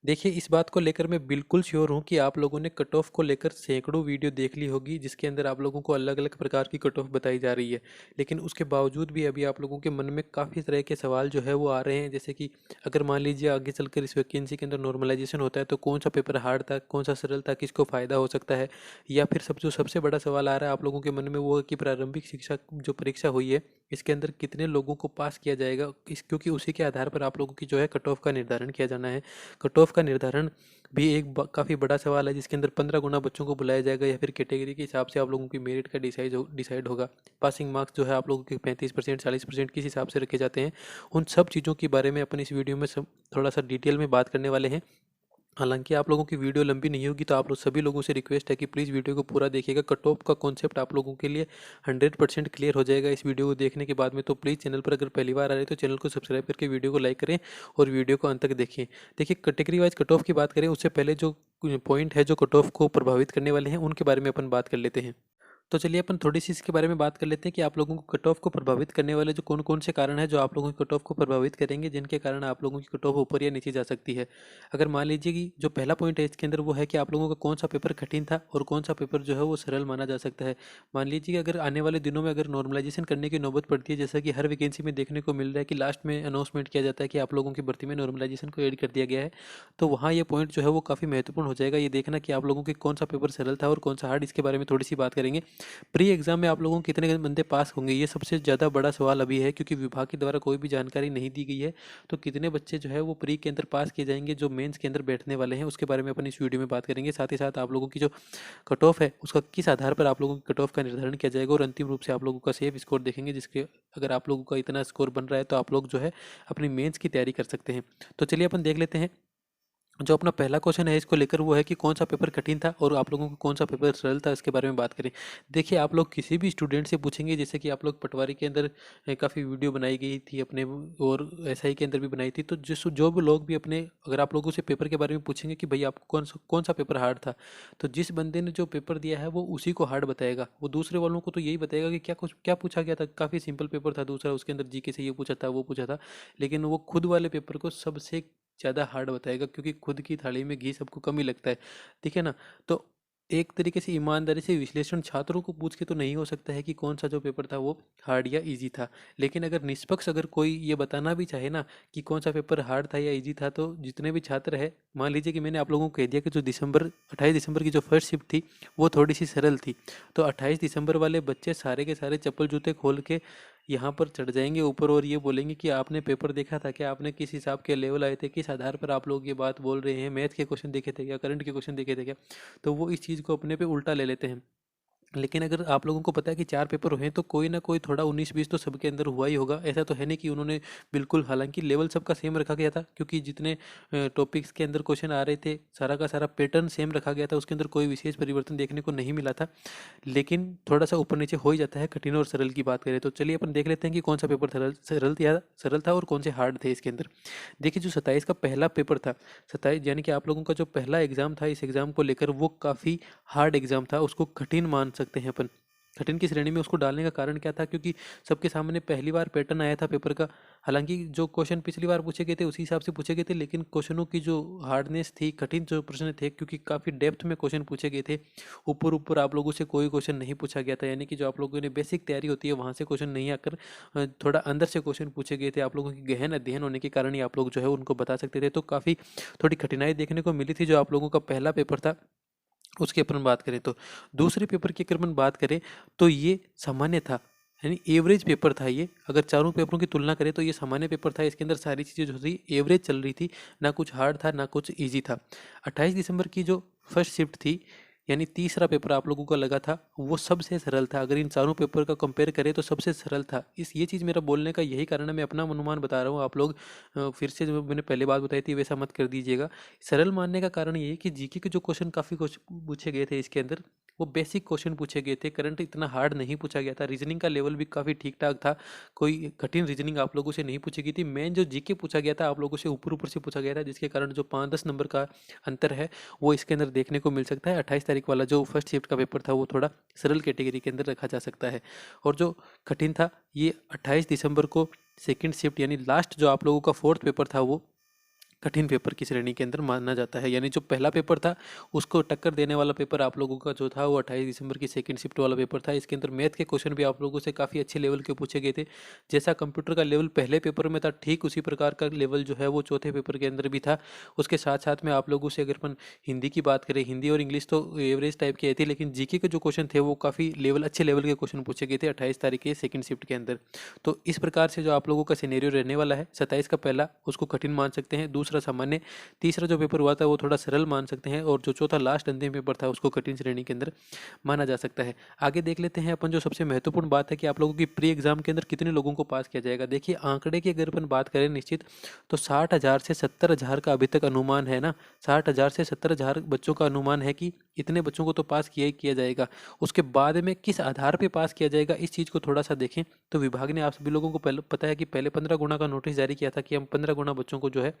देखिए, इस बात को लेकर मैं बिल्कुल श्योर हूँ कि आप लोगों ने कट ऑफ को लेकर सैकड़ों वीडियो देख ली होगी, जिसके अंदर आप लोगों को अलग-अलग प्रकार की कट ऑफ बताई जा रही है। लेकिन उसके बावजूद भी अभी आप लोगों के मन में काफ़ी तरह के सवाल जो है वो आ रहे हैं, जैसे कि अगर मान लीजिए आगे चलकर इस वैकेंसी के अंदर नॉर्मलाइज़ेशन होता है, तो कौन-सा पेपर हार्ड था, कौन-सा सरल था, किसको फ़ायदा हो सकता है? या फिर सब जो सबसे बड़ा सवाल आ रहा है आप लोगों के मन में, वो है कि प्रारंभिक शिक्षा जो परीक्षा हुई है, इसके अंदर कितने लोगों को पास किया जाएगा? क्योंकि उसी के आधार पर आप लोगों की जो है कट ऑफ का निर्धारण किया जाना है। कट ऑफ का निर्धारण भी एक काफ़ी बड़ा सवाल है, जिसके अंदर 15 गुना बच्चों को बुलाया जाएगा, या फिर कैटेगरी के हिसाब से आप लोगों की मेरिट का डिसाइड होगा। पासिंग मार्क्स जो है आप लोगों के 35% 40% किस हिसाब से रखे जाते हैं। उन सब चीज़ों के बारे में अपन इस वीडियो में सब थोड़ा सा डिटेल में बात करने वाले हैं। हालांकि आप लोगों की वीडियो लंबी नहीं होगी, तो आप लोग सभी लोगों से रिक्वेस्ट है कि प्लीज़ वीडियो को पूरा देखिएगा। कट ऑफ का कॉन्सेप्ट आप लोगों के लिए 100% क्लियर हो जाएगा इस वीडियो को देखने के बाद में। तो प्लीज़ चैनल पर अगर पहली बार आ रहे हैं तो चैनल को सब्सक्राइब करके वीडियो को लाइक करें और वीडियो को अंत तक देखें। देखिए, कैटेगरी वाइज कट ऑफ की बात करें उससे पहले जो पॉइंट है जो कट ऑफ को प्रभावित करने वाले हैं, उनके बारे में अपन बात कर लेते हैं। तो चलिए अपन थोड़ी-सी इसके बारे में बात कर लेते हैं कि आप लोगों को कट ऑफ को प्रभावित करने वाले जो कौन-कौन से कारण हैं, जो आप लोगों की कट ऑफ को प्रभावित करेंगे, जिनके कारण आप लोगों की कट ऑफ ऊपर या नीचे जा सकती है। अगर मान लीजिए कि जो पहला पॉइंट है इसके अंदर, वो है कि आप लोगों का कौन-सा पेपर कठिन था और कौन-सा पेपर जो है वो सरल माना जा सकता है। मान लीजिए कि अगर आने वाले दिनों में अगर नॉर्मलाइज़ेशन करने की नौबत पड़ती है, जैसा कि हर वैकेंसी में देखने को मिल रहा है कि लास्ट में अनाउंसमेंट किया जाता है कि आप लोगों की भर्ती में नॉर्मलाइज़ेशन को ऐड कर दिया गया है, तो वहाँ ये पॉइंट जो है वो काफ़ी महत्वपूर्ण हो जाएगा। ये देखना कि आप लोगों के कौन-सा पेपर सरल था और कौन-सा हार्ड, इसके बारे में थोड़ी-सी बात करेंगे। प्री एग्ज़ाम में आप लोगों को कितने बंदे पास होंगे, ये सबसे ज़्यादा बड़ा सवाल अभी है, क्योंकि विभाग के द्वारा कोई भी जानकारी नहीं दी गई है। तो कितने बच्चे जो है वो प्री के अंदर पास किए जाएंगे, जो मेंस के अंदर बैठने वाले हैं, उसके बारे में अपन इस वीडियो में बात करेंगे। साथ ही साथ आप लोगों की जो कट ऑफ है उसका किस आधार पर आप लोगों की कट ऑफ का निर्धारण किया जाएगा, और अंतिम रूप से आप लोगों का सेफ स्कोर देखेंगे, जिसके अगर आप लोगों का इतना स्कोर बन रहा है तो आप लोग जो है अपनी मेंस की तैयारी कर सकते हैं। तो चलिए अपन देख लेते हैं। जो अपना पहला क्वेश्चन है इसको लेकर, वो है कि कौन सा पेपर कठिन था और आप लोगों को कौन सा पेपर सरल था, इसके बारे में बात करें। देखिए, आप लोग किसी भी स्टूडेंट से पूछेंगे, जैसे कि आप लोग पटवारी के अंदर काफ़ी वीडियो बनाई गई थी अपने, और एसआई के अंदर भी बनाई थी, तो जिस जो भी लोग भी अपने, अगर आप लोगों से पेपर के बारे में पूछेंगे कि भाई आपको कौन सा पेपर हार्ड था, तो जिस बंदे ने जो पेपर दिया है वो उसी को हार्ड बताएगा। वो दूसरे वालों को तो यही बताएगा कि क्या पूछा गया था, काफ़ी सिंपल पेपर था दूसरा, उसके अंदर जीके से ये पूछा था वो पूछा था। लेकिन वो खुद वाले पेपर को सबसे ज़्यादा हार्ड बताएगा, क्योंकि खुद की थाली में घी सबको कम ही लगता है। ठीक है ना? तो एक तरीके से ईमानदारी से विश्लेषण छात्रों को पूछ के तो नहीं हो सकता है कि कौन सा जो पेपर था वो हार्ड या इजी था। लेकिन अगर निष्पक्ष अगर कोई ये बताना भी चाहे ना कि कौन सा पेपर हार्ड था या इजी था, तो जितने भी छात्र है, मान लीजिए कि मैंने आप लोगों को कह दिया कि जो 28 दिसंबर की जो फर्स्ट शिफ्ट थी वो थोड़ी सी सरल थी, तो 28 दिसंबर वाले बच्चे सारे के सारे चप्पल जूते खोल के यहाँ पर चढ़ जाएंगे ऊपर, और ये बोलेंगे कि आपने पेपर देखा था क्या, आपने किस हिसाब के लेवल आए थे, किस आधार पर आप लोग ये बात बोल रहे हैं, मैथ के क्वेश्चन देखे थे क्या, करंट के क्वेश्चन देखे थे क्या। तो वो इस चीज़ को अपने पे उल्टा ले लेते हैं। लेकिन अगर आप लोगों को पता है कि 4 पेपर हुए हैं, तो कोई ना कोई थोड़ा 19-20 तो सबके अंदर हुआ ही होगा। ऐसा तो है नहीं कि उन्होंने बिल्कुल, हालाँकि लेवल सबका सेम रखा गया था, क्योंकि जितने टॉपिक्स के अंदर क्वेश्चन आ रहे थे, सारा का सारा पैटर्न सेम रखा गया था, उसके अंदर कोई विशेष परिवर्तन देखने को नहीं मिला था। लेकिन थोड़ा-सा ऊपर-नीचे हो ही जाता है कठिन और सरल की बात करें तो। चलिए अपन देख लेते हैं कि कौन-सा पेपर सरल था और कौन से हार्ड थे इसके अंदर। देखिए, जो 27 का पहला पेपर था, 27 यानी कि आप लोगों का जो पहला एग्ज़ाम था, इस एग्ज़ाम को लेकर वो काफ़ी हार्ड एग्ज़ाम था, उसको कठिन मान सकते हैं अपन। कठिन की श्रेणी में उसको डालने का कारण क्या था? क्योंकि सबके सामने पहली बार पैटर्न आया था पेपर का। हालाँकि जो क्वेश्चन पिछली बार पूछे गए थे उसी हिसाब से पूछे गए थे, लेकिन क्वेश्चनों की जो हार्डनेस थी, कठिन जो प्रश्न थे, क्योंकि काफ़ी डेप्थ में क्वेश्चन पूछे गए थे। ऊपर-ऊपर आप लोगों से कोई क्वेश्चन नहीं पूछा गया था, यानी कि जो आप लोगों ने बेसिक तैयारी होती है वहाँ से क्वेश्चन नहीं आकर थोड़ा अंदर से क्वेश्चन पूछे गए थे। आप लोगों की गहन अध्ययन होने के कारण ही आप लोग जो है उनको बता सकते थे। तो काफ़ी थोड़ी कठिनाई देखने को मिली थी जो आप लोगों का पहला पेपर था, उसकी अपन बात करें तो। दूसरे पेपर की अगर अपन बात करें तो ये सामान्य था, यानी एवरेज पेपर था ये। अगर चारों पेपरों की तुलना करें तो ये सामान्य पेपर था, इसके अंदर सारी चीज़ें जो थी एवरेज चल रही थी, ना कुछ हार्ड था ना कुछ ईज़ी था। 28 दिसंबर की जो फर्स्ट शिफ्ट थी, यानी तीसरा पेपर आप लोगों को लगा था, वो सबसे सरल था। अगर इन चारों पेपर का कंपेयर करें तो सबसे सरल था। इस ये चीज़ मेरा बोलने का यही कारण है, मैं अपना अनुमान बता रहा हूँ, आप लोग फिर से जो मैंने पहले बात बताई थी वैसा मत कर दीजिएगा। सरल मानने का कारण ये है कि जीके के जो क्वेश्चन काफ़ी क्वेश्चन पूछे गए थे इसके अंदर, वो बेसिक क्वेश्चन पूछे गए थे, करंट इतना हार्ड नहीं पूछा गया था। रीजनिंग का लेवल भी काफ़ी ठीक ठाक था, कोई कठिन रीजनिंग आप लोगों से नहीं पूछी गई थी। मेन जो जीके पूछा गया था आप लोगों से ऊपर ऊपर से पूछा गया था, जिसके कारण जो 5-10 नंबर का अंतर है वो इसके अंदर देखने को मिल सकता है। 28 तारीख वाला जो फर्स्ट शिफ्ट का पेपर था वो थोड़ा सरल कैटेगरी के अंदर रखा जा सकता है, और जो कठिन था ये 28 दिसंबर को सेकेंड शिफ्ट, यानी लास्ट जो आप लोगों का फोर्थ पेपर था वो कठिन पेपर की श्रेणी के अंदर माना जाता है। यानी जो पहला पेपर था उसको टक्कर देने वाला पेपर आप लोगों का जो था वो 28 दिसंबर की सेकंड शिफ्ट वाला पेपर था। इसके अंदर मैथ के क्वेश्चन भी आप लोगों से काफ़ी अच्छे लेवल के पूछे गए थे। जैसा कंप्यूटर का लेवल पहले पेपर में था, ठीक उसी प्रकार का लेवल जो है वो चौथे पेपर के अंदर भी था। उसके साथ साथ में आप लोगों से अगर अपन हिंदी की बात करें, हिंदी और इंग्लिश तो एवरेज टाइप की आई थी, लेकिन जीके के जो क्वेश्चन थे वो काफ़ी अच्छे लेवल के क्वेश्चन पूछे गए थे 28 तारीख के सेकंड शिफ्ट के अंदर। तो इस प्रकार से जो आप लोगों का सिनेरियो रहने वाला है, 27 का पहला उसको कठिन मान सकते हैं, दूसरा सामान्य, तीसरा जो पेपर हुआ था वो थोड़ा सरल मान सकते हैं, और जो चौथा लास्ट अंतिम पेपर था उसको कठिन श्रेणी के अंदर माना जा सकता है। आगे देख लेते हैं अपन जो सबसे महत्वपूर्ण बात है कि आप लोगों की प्री एग्जाम के अंदर कितने लोगों को पास किया जाएगा। देखिए आंकड़े की अगर अपन बात करें निश्चित, तो 60,000 से 70,000 का अभी तक अनुमान है ना, 60,000 से 70,000 बच्चों का अनुमान है कि इतने बच्चों को तो पास किया ही किया जाएगा। उसके बाद में किस आधार पर पास किया जाएगा इस चीज़ को थोड़ा सा देखें तो विभाग ने आप सभी लोगों को पहले पता है कि पहले 15 गुना का नोटिस जारी किया था कि हम 15 गुना बच्चों को जो है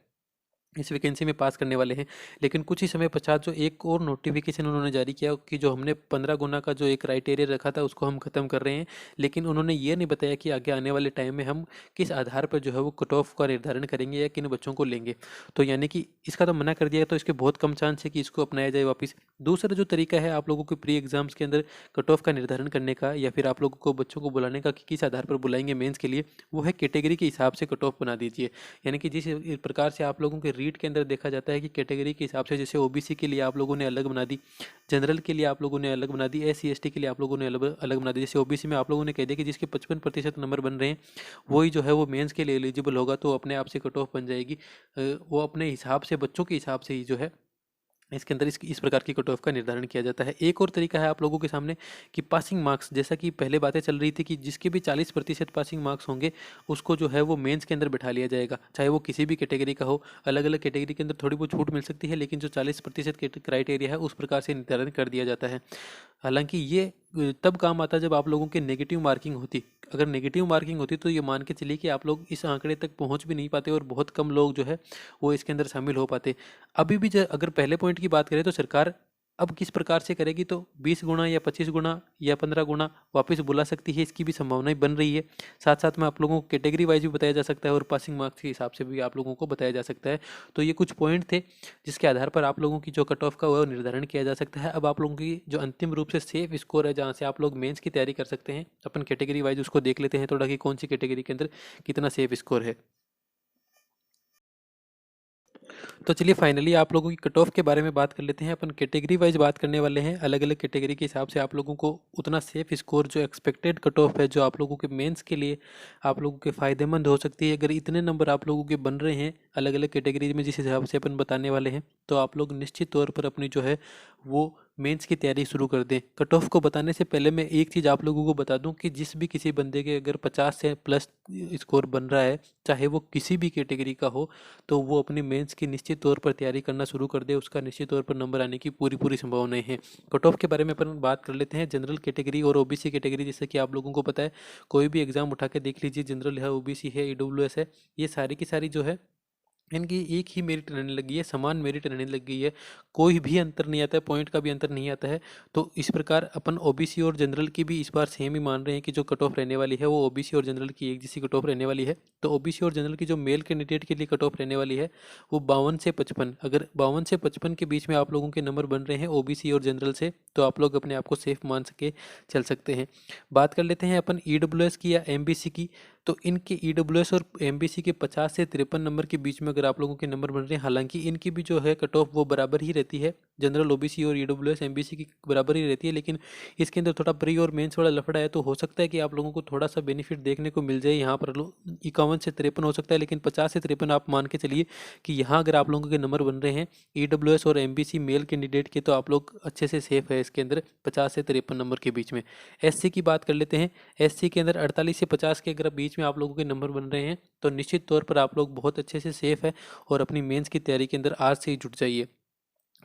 इस वैकेंसी में पास करने वाले हैं। लेकिन कुछ ही समय पश्चात जो एक और नोटिफिकेशन उन्होंने जारी किया कि जो हमने 15 गुना का जो एक क्राइटेरिया रखा था उसको हम खत्म कर रहे हैं, लेकिन उन्होंने ये नहीं बताया कि आगे आने वाले टाइम में हम किस आधार पर जो है वो कट ऑफ का निर्धारण करेंगे या किन बच्चों को लेंगे। तो यानी कि इसका तो मना कर दिया, तो इसके बहुत कम चांस है कि इसको अपनाया जाए वापस। दूसरा जो तरीका है आप लोगों के प्री एग्जाम्स के अंदर कट ऑफ का निर्धारण करने का, या फिर आप लोगों को बच्चों को बुलाने का कि किस आधार पर बुलाएंगे मेंस के लिए, वो है कैटेगरी के हिसाब से कट ऑफ बना दीजिए। यानी कि जिस प्रकार से आप लोगों के रीट के अंदर देखा जाता है कि कैटेगरी के हिसाब से, जैसे ओबीसी के लिए आप लोगों ने अलग बना दी, जनरल के लिए आप लोगों ने अलग बना दी, एससी एसटी के लिए आप लोगों ने अलग बना दी। जैसे ओबीसी में आप लोगों ने कह दिया कि जिसके 55% नंबर बन रहे हैं वही जो है वो मेंस के लिए एलिजिबल होगा, तो अपने आप से कट ऑफ बन जाएगी। वो अपने हिसाब से, बच्चों के हिसाब से ही जो है इसके अंदर इस प्रकार की कट ऑफ का निर्धारण किया जाता है। एक और तरीका है आप लोगों के सामने कि पासिंग मार्क्स, जैसा कि पहले बातें चल रही थी कि जिसके भी 40% पासिंग मार्क्स होंगे उसको जो है वो मेंस के अंदर बैठा लिया जाएगा, चाहे वो किसी भी कैटेगरी का हो। अलग अलग कैटेगरी के अंदर थोड़ी बहुत छूट मिल सकती है, लेकिन जो 40% क्राइटेरिया है उस प्रकार से निर्धारण कर दिया जाता है। हालांकि ये तब काम आता है जब आप लोगों की नेगेटिव मार्किंग होती। अगर नेगेटिव मार्किंग होती तो ये मान के चलिए कि आप लोग इस आंकड़े तक पहुंच भी नहीं पाते और बहुत कम लोग जो है वो इसके अंदर शामिल हो पाते। अभी भी अगर पहले पॉइंट की बात करें तो सरकार अब किस प्रकार से करेगी, तो 20 गुना या 25 गुना या 15 गुना वापस बुला सकती है, इसकी भी संभावनाएं बन रही है। साथ साथ में आप लोगों को कैटेगरी वाइज भी बताया जा सकता है और पासिंग मार्क्स के हिसाब से भी आप लोगों को बताया जा सकता है। तो ये कुछ पॉइंट थे जिसके आधार पर आप लोगों की जो कट ऑफ का वो निर्धारण किया जा सकता है। अब आप लोगों की जो अंतिम रूप से सेफ स्कोर है, जहाँ से आप लोग मेंस की तैयारी कर सकते हैं, अपन कैटेगरी वाइज उसको देख लेते हैं थोड़ा कि कौन सी कैटेगरी के अंदर कितना सेफ स्कोर है। तो चलिए फाइनली आप लोगों की कट ऑफ के बारे में बात कर लेते हैं। अपन कैटेगरी वाइज बात करने वाले हैं, अलग अलग कैटेगरी के हिसाब से आप लोगों को उतना सेफ स्कोर जो एक्सपेक्टेड कट ऑफ है जो आप लोगों के मेंस के लिए आप लोगों के फ़ायदेमंद हो सकती है। अगर इतने नंबर आप लोगों के बन रहे हैं अलग अलग कैटेगरी में जिस हिसाब से अपन बताने वाले हैं, तो आप लोग निश्चित तौर पर अपनी जो है वो मेंस की तैयारी शुरू कर दें। कट ऑफ को बताने से पहले मैं एक चीज़ आप लोगों को बता दूं कि जिस भी किसी बंदे के अगर 50 से प्लस स्कोर बन रहा है, चाहे वो किसी भी कैटेगरी का हो, तो वो अपनी मेंस की निश्चित तौर पर तैयारी करना शुरू कर दे। उसका निश्चित तौर पर नंबर आने की पूरी संभावनाएं हैं। कट ऑफ के बारे में अपन बात कर लेते हैं। जनरल कैटेगरी और ओबीसी कैटेगरी, जैसे कि आप लोगों को पता है, कोई भी एग्जाम उठा के देख लीजिए, जनरल है, ओबीसी है, ईडब्ल्यूएस है, ये सारी की सारी जो है इनकी एक ही मेरिट रहने लगी है, समान मेरिट रहने लग गई है, कोई भी अंतर नहीं आता है, पॉइंट का भी अंतर नहीं आता है। तो इस प्रकार अपन ओबीसी और जनरल की भी इस बार सेम ही मान रहे हैं कि जो कट ऑफ रहने वाली है वो ओबीसी और जनरल की एक जैसी कट ऑफ रहने वाली है। तो ओबीसी और जनरल की जो मेल कैंडिडेट के लिए कट ऑफ रहने वाली है वो 52 से 55। अगर 52 से 55 के बीच में आप लोगों के नंबर बन रहे हैं ओबीसी और जनरल से, तो आप लोग अपने आप को सेफ मान सके चल सकते हैं। बात कर लेते हैं अपन ईडब्ल्यूएस की या एमबीसी की। तो इनके ईडब्ल्यूएस और एमबीसी के 50 से 53 नंबर के बीच में अगर आप लोगों के नंबर बन रहे हैं, हालांकि इनकी भी जो है कट ऑफ वो बराबर ही रहती है, जनरल ओबीसी और ईडब्ल्यूएस एमबीसी की बराबर ही रहती है, लेकिन इसके अंदर थोड़ा प्री और मेंस वाला लफड़ा है। तो हो सकता है कि आप लोगों को थोड़ा सा बेनिफिट देखने को मिल जाए। यहाँ पर 51 से 53 हो सकता है, लेकिन 50 से 53 आप मान के चलिए कि यहाँ अगर आप लोगों के नंबर बन रहे हैं ईडब्ल्यूएस और एमबीसी मेल कैंडिडेट के, तो आप लोग अच्छे से सेफ है इसके अंदर 50 से 53 नंबर के बीच में। एससी की बात कर लेते हैं। एससी के अंदर 48 से 50 के अगर बीच में आप लोगों के नंबर बन रहे हैं, तो निश्चित तौर पर आप लोग बहुत अच्छे से सेफ है और अपनी मेंस की तैयारी के अंदर आज से ही जुट जाइए।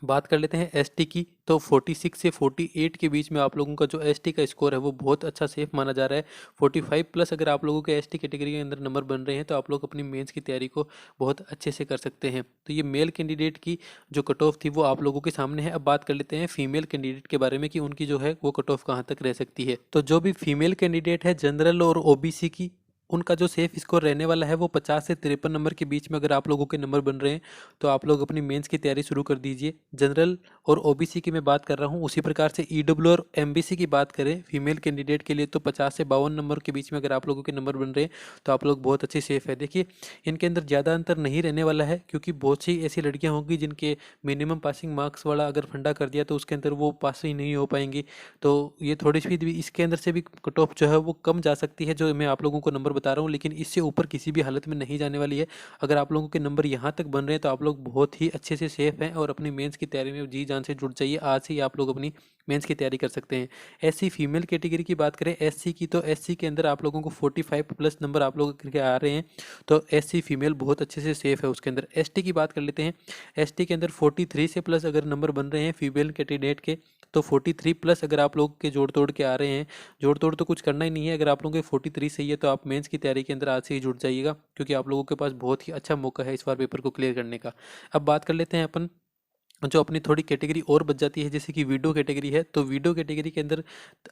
बात कर लेते हैं एसटी की। तो 46 से 48 के बीच में आप लोगों का जो एसटी का स्कोर है वो बहुत अच्छा सेफ माना जा रहा है। 45 प्लस अगर आप लोगों के एसटी कैटेगरी के अंदर नंबर बन रहे हैं, तो आप लोग अपनी मेंस की तैयारी को बहुत अच्छे से कर सकते हैं। तो ये मेल कैंडिडेट की जो कट ऑफ थी वो आप लोगों के सामने है। अब बात कर लेते हैं फीमेल कैंडिडेट के बारे में कि उनकी जो है वो कट ऑफ कहाँ तक रह सकती है। तो जो भी फीमेल कैंडिडेट है जनरल और ओबीसी की, उनका जो सेफ स्कोर रहने वाला है वो 50 से 53 नंबर के बीच में अगर आप लोगों के नंबर बन रहे हैं तो आप लोग अपनी मेंस की तैयारी शुरू कर दीजिए। जनरल और ओबीसी की मैं बात कर रहा हूँ, उसी प्रकार से ईडब्ल्यू और एमबीसी की बात करें फीमेल कैंडिडेट के लिए तो 50 से 52 नंबर के बीच में अगर आप लोगों के नंबर बन रहे हैं तो आप लोग बहुत अच्छी सेफ है। देखिए इनके अंदर ज़्यादा अंतर नहीं रहने वाला है, क्योंकि बहुत सी ऐसी लड़कियाँ होंगी जिनके मिनिमम पासिंग मार्क्स वाला अगर फंडा कर दिया तो उसके अंदर वो पास ही नहीं हो पाएंगी। तो ये थोड़ी सी भी इसके अंदर से भी कट ऑफ जो है वो कम जा सकती है, जो मैं आप लोगों को नंबर बता रहा हूँ, लेकिन इससे ऊपर किसी भी हालत में नहीं जाने वाली है। अगर आप लोगों के नंबर यहाँ तक बन रहे हैं तो आप लोग बहुत ही अच्छे से सेफ हैं और अपनी मेंस की तैयारी में जी जान से जुड़ जाइए। आज ही आप लोग अपनी मेंस की तैयारी कर सकते हैं। एससी फीमेल कैटेगरी की बात करें एससी की, तो एससी के अंदर आप लोगों को 45 प्लस नंबर आप लोग के आ रहे हैं, तो एससी फीमेल बहुत अच्छे से सेफ है। उसके अंदर एसटी की बात कर लेते हैं। एसटी के अंदर 43 से प्लस अगर नंबर बन रहे हैं फीमेल कैंडिडेट के, तो 43 प्लस अगर आप लोग के जोड़ तोड़ के आ रहे हैं, जोड़ तोड़ तो कुछ करना ही नहीं है, अगर आप लोगों के 43 सही है तो आप मेंस की तैयारी के अंदर आज से ही जुड़ जाइएगा, क्योंकि आप लोगों के पास बहुत ही अच्छा मौका है इस बार पेपर को क्लियर करने का। अब बात कर लेते हैं अपन जो अपनी थोड़ी कैटेगरी और बच जाती है, जैसे कि वीडियो कैटेगरी है, तो वीडियो कैटेगरी के अंदर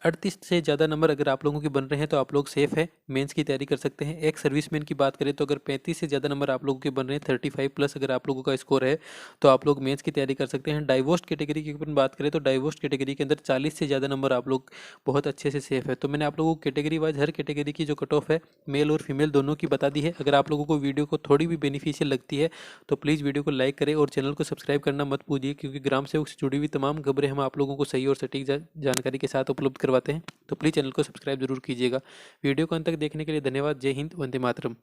38 से ज़्यादा नंबर अगर आप लोगों के बन रहे हैं तो आप लोग सेफ है, मेंस की तैयारी कर सकते हैं। एक सर्विसमैन की बात करें तो अगर 35 से ज़्यादा नंबर आप लोगों के बन रहे हैं, 35 प्लस अगर आप लोगों का स्कोर है तो आप लोग मेंस की तैयारी कर सकते हैं। डाइवोर्स कैटेगरी की अपन बात करें तो डाइवोर्स कैटेगरी के अंदर 40 से ज़्यादा नंबर आप लोग बहुत अच्छे से सेफ है। तो मैंने आप लोगों को कैटेगरी वाइज हर कैटेगरी की जो कट ऑफ है मेल और फीमेल दोनों की बता दी है। अगर आप लोगों को वीडियो को थोड़ी भी बेनिफिशियल लगती है तो प्लीज़ वीडियो को लाइक करें और चैनल को सब्सक्राइब करना मत भूलिए, क्योंकि ग्राम सेवक से जुड़ी हुई तमाम खबरें हम आप लोगों को सही और सटीक जानकारी के साथ उपलब्ध करवाते हैं। तो प्लीज़ चैनल को सब्सक्राइब जरूर कीजिएगा। वीडियो को अंत तक देखने के लिए धन्यवाद। जय हिंद, वंदे मातरम।